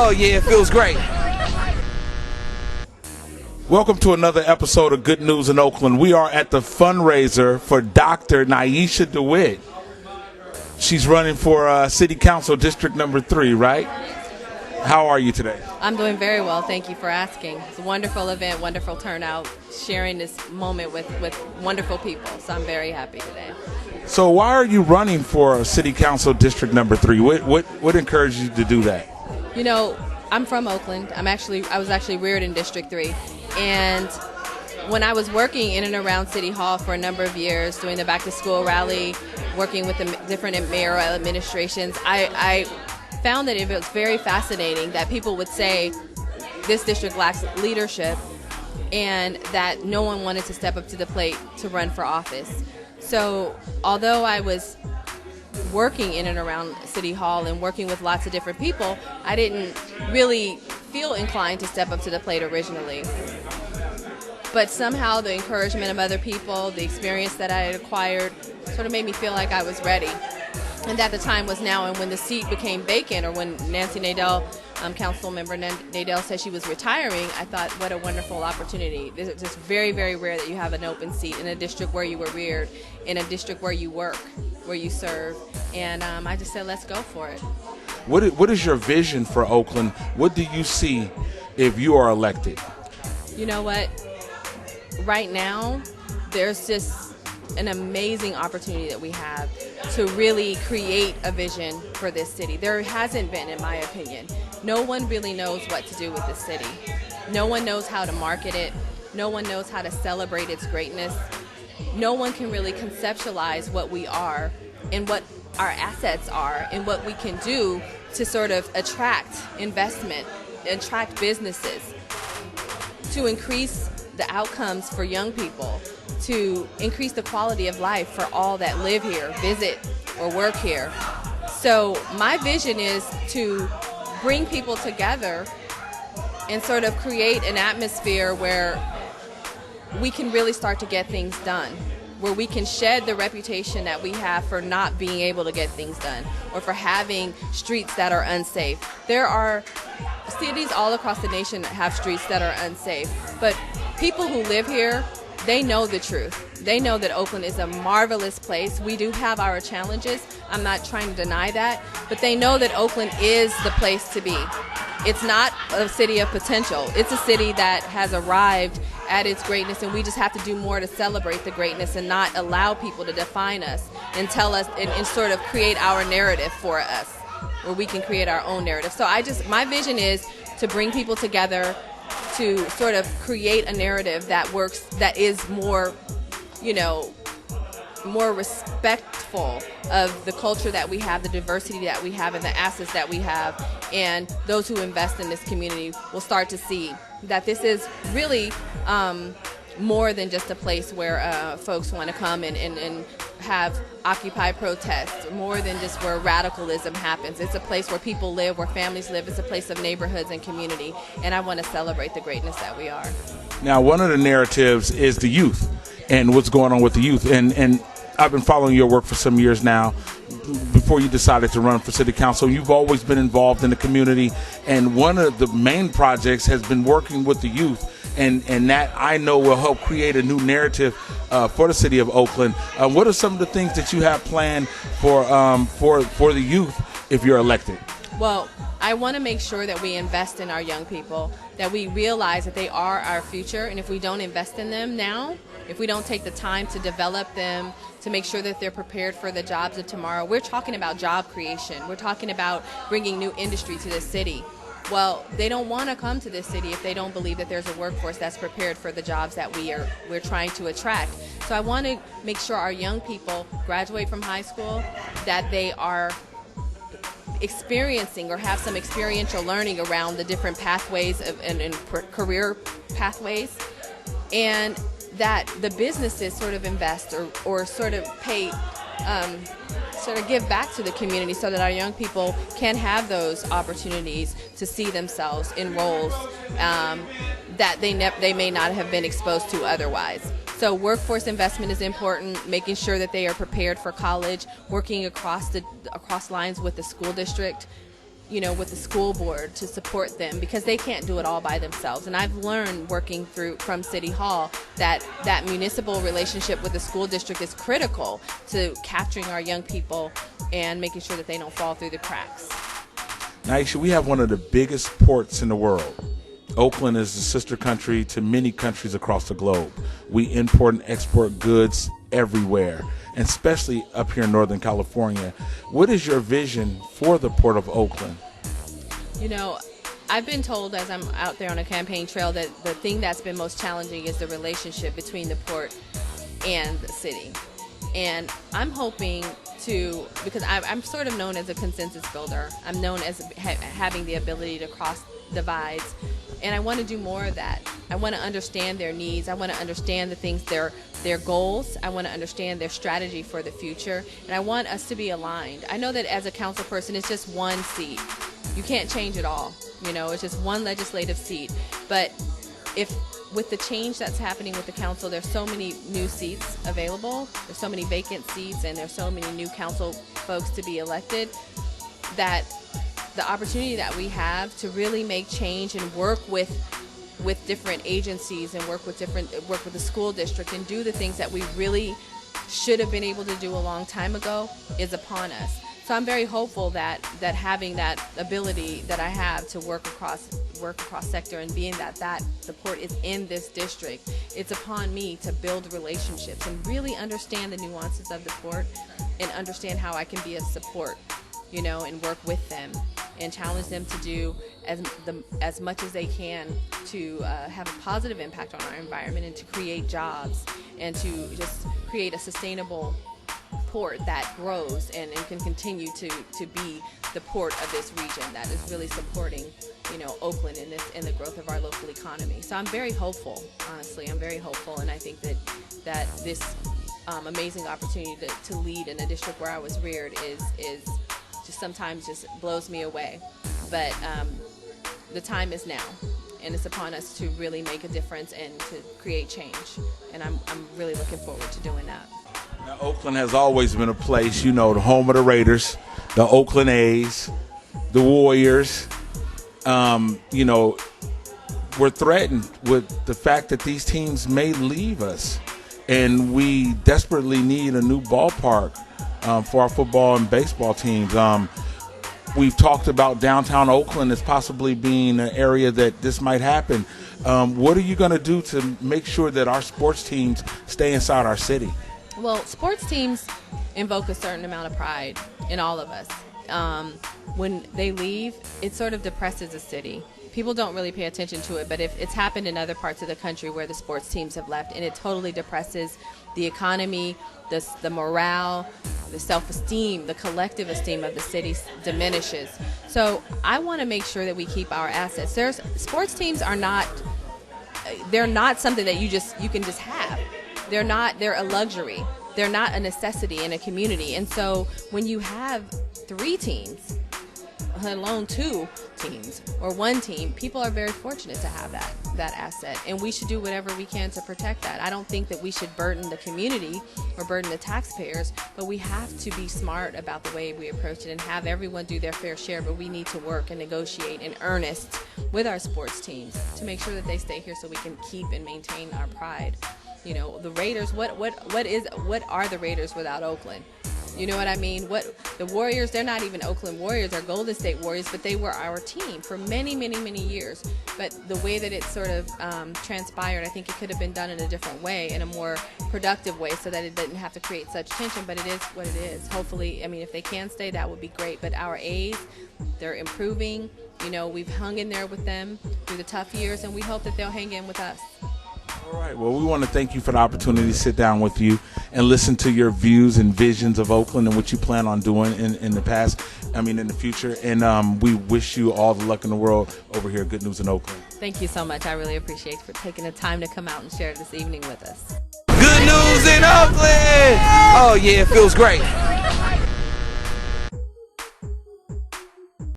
Oh yeah, it feels great. Welcome to another episode of Good News in Oakland. We are at the fundraiser for Dr. Nyeisha DeWitt. She's running for City Council District Number 3, right? How are you today? I'm doing very well. Thank you for asking. It's a wonderful event, wonderful turnout, sharing this moment with wonderful people. So I'm very happy today. So why are you running for City Council District Number 3? What encouraged you to do that? You know, I'm from Oakland. I was actually reared in District 3. And when I was working in and around City Hall for a number of years, doing the back to school rally, working with the different mayoral administrations, I found that it was very fascinating that people would say this district lacks leadership and that no one wanted to step up to the plate to run for office. So although I was working in and around City Hall and working with lots of different people, I didn't really feel inclined to step up to the plate originally. But somehow the encouragement of other people, the experience that I had acquired, sort of made me feel like I was ready. And that the time was now, and when the seat became vacant, or when Nancy Nadell, council member Nadell, said she was retiring, I thought, what a wonderful opportunity. It's just very, very rare that you have an open seat in a district where you were reared, in a district where you work, where you serve. And I just said, let's go for it. What is your vision for Oakland? What do you see if you are elected? You know what? Right now, there's just an amazing opportunity that we have to really create a vision for this city. There hasn't been, in my opinion. No one really knows what to do with this city. No one knows how to market it. No one knows how to celebrate its greatness. No one can really conceptualize what we are and what our assets are and what we can do to sort of attract investment, attract businesses, to increase the outcomes for young people, to increase the quality of life for all that live here, visit, or work here. So my vision is to bring people together and sort of create an atmosphere where we can really start to get things done, where we can shed the reputation that we have for not being able to get things done or for having streets that are unsafe. There are cities all across the nation that have streets that are unsafe, but people who live here, they know the truth. They know that Oakland is a marvelous place. We do have our challenges. I'm not trying to deny that, but they know that Oakland is the place to be. It's not a city of potential. It's a city that has arrived at its greatness, and we just have to do more to celebrate the greatness and not allow people to define us and tell us and sort of create our narrative for us, where we can create our own narrative. So my vision is to bring people together, to sort of create a narrative that works, that is more, more respectful of the culture that we have, the diversity that we have, and the assets that we have. And those who invest in this community will start to see that this is really more than just a place where folks want to come and have Occupy protests, more than just where radicalism happens. It's a place where people live, where families live. It's a place of neighborhoods and community, and I want to celebrate the greatness that we are. Now, one of the narratives is the youth and what's going on with the youth, and I've been following your work for some years now. Before you decided to run for city council, you've always been involved in the community, and one of the main projects has been working with the youth, and that I know will help create a new narrative for the city of Oakland. What are some of the things that you have planned for the youth if you're elected? Well, I want to make sure that we invest in our young people, that we realize that they are our future, and if we don't invest in them now, if we don't take the time to develop them, to make sure that they're prepared for the jobs of tomorrow. We're talking about job creation. We're talking about bringing new industry to this city. Well, they don't want to come to this city if they don't believe that there's a workforce that's prepared for the jobs that we're trying to attract. So I want to make sure our young people graduate from high school, that they are experiencing or have some experiential learning around the different pathways and career pathways, and that the businesses sort of invest or sort of pay, sort of give back to the community so that our young people can have those opportunities to see themselves in roles that they may not have been exposed to otherwise. So workforce investment is important, making sure that they are prepared for college, working across lines with the school district, with the school board to support them, because they can't do it all by themselves. And I've learned working from City Hall that municipal relationship with the school district is critical to capturing our young people and making sure that they don't fall through the cracks. Nyeisha, we have one of the biggest ports in the world. Oakland is the sister country to many countries across the globe. We import and export goods everywhere, and especially up here in Northern California. What is your vision for the Port of Oakland? I've been told as I'm out there on a campaign trail that the thing that's been most challenging is the relationship between the port and the city. And I'm hoping to, because I'm sort of known as a consensus builder. I'm known as having the ability to cross divides. And I want to do more of that. I want to understand their needs. I want to understand the things, their goals. I want to understand their strategy for the future. And I want us to be aligned. I know that as a council person, it's just one seat. You can't change it all. It's just one legislative seat. But if with the change that's happening with the council, there's so many new seats available, there's so many vacant seats, and there's so many new council folks to be elected, that the opportunity that we have to really make change and work with different agencies and work with the school district and do the things that we really should have been able to do a long time ago is upon us. So I'm very hopeful that having that ability that I have to work across sector, and being that the port is in this district, it's upon me to build relationships and really understand the nuances of the port and understand how I can be a support, and work with them and challenge them to do as much as they can to have a positive impact on our environment and to create jobs and to just create a sustainable port that grows and can continue to be the port of this region that is really supporting Oakland in the growth of our local economy. So I'm very hopeful, honestly. I'm very hopeful, and I think that this amazing opportunity to lead in a district where I was reared is just sometimes just blows me away. But the time is now, and it's upon us to really make a difference and to create change. And I'm really looking forward to doing that. Now, Oakland has always been a place, the home of the Raiders, the Oakland A's, the Warriors. We're threatened with the fact that these teams may leave us, and we desperately need a new ballpark for our football and baseball teams. We've talked about downtown Oakland as possibly being an area that this might happen. What are you going to do to make sure that our sports teams stay inside our city? Well, sports teams invoke a certain amount of pride in all of us. When they leave, it sort of depresses the city. People don't really pay attention to it, but if it's happened in other parts of the country where the sports teams have left, and it totally depresses the economy, the morale, the self-esteem, the collective esteem of the city diminishes. So I want to make sure that we keep our assets. Sports teams are not, they're not something that you can just have. They're a luxury. They're not a necessity in a community. And so when you have 3 teams, let alone 2 teams or 1 team, people are very fortunate to have that asset. And we should do whatever we can to protect that. I don't think that we should burden the community or burden the taxpayers, but we have to be smart about the way we approach it and have everyone do their fair share. But we need to work and negotiate in earnest with our sports teams to make sure that they stay here so we can keep and maintain our pride. The Raiders, what are the Raiders without Oakland? You know what I mean? The Warriors, they're not even Oakland Warriors, they're Golden State Warriors, but they were our team for many, many, many years. But the way that it sort of transpired, I think it could have been done in a different way, in a more productive way, so that it didn't have to create such tension, but it is what it is. Hopefully, if they can stay, that would be great. But our A's, they're improving. We've hung in there with them through the tough years, and we hope that they'll hang in with us. All right. Well, we want to thank you for the opportunity to sit down with you and listen to your views and visions of Oakland and what you plan on doing in the future. And we wish you all the luck in the world over here at Good News in Oakland. Thank you so much. I really appreciate for taking the time to come out and share this evening with us. Good News in Oakland! Oh, yeah, it feels great.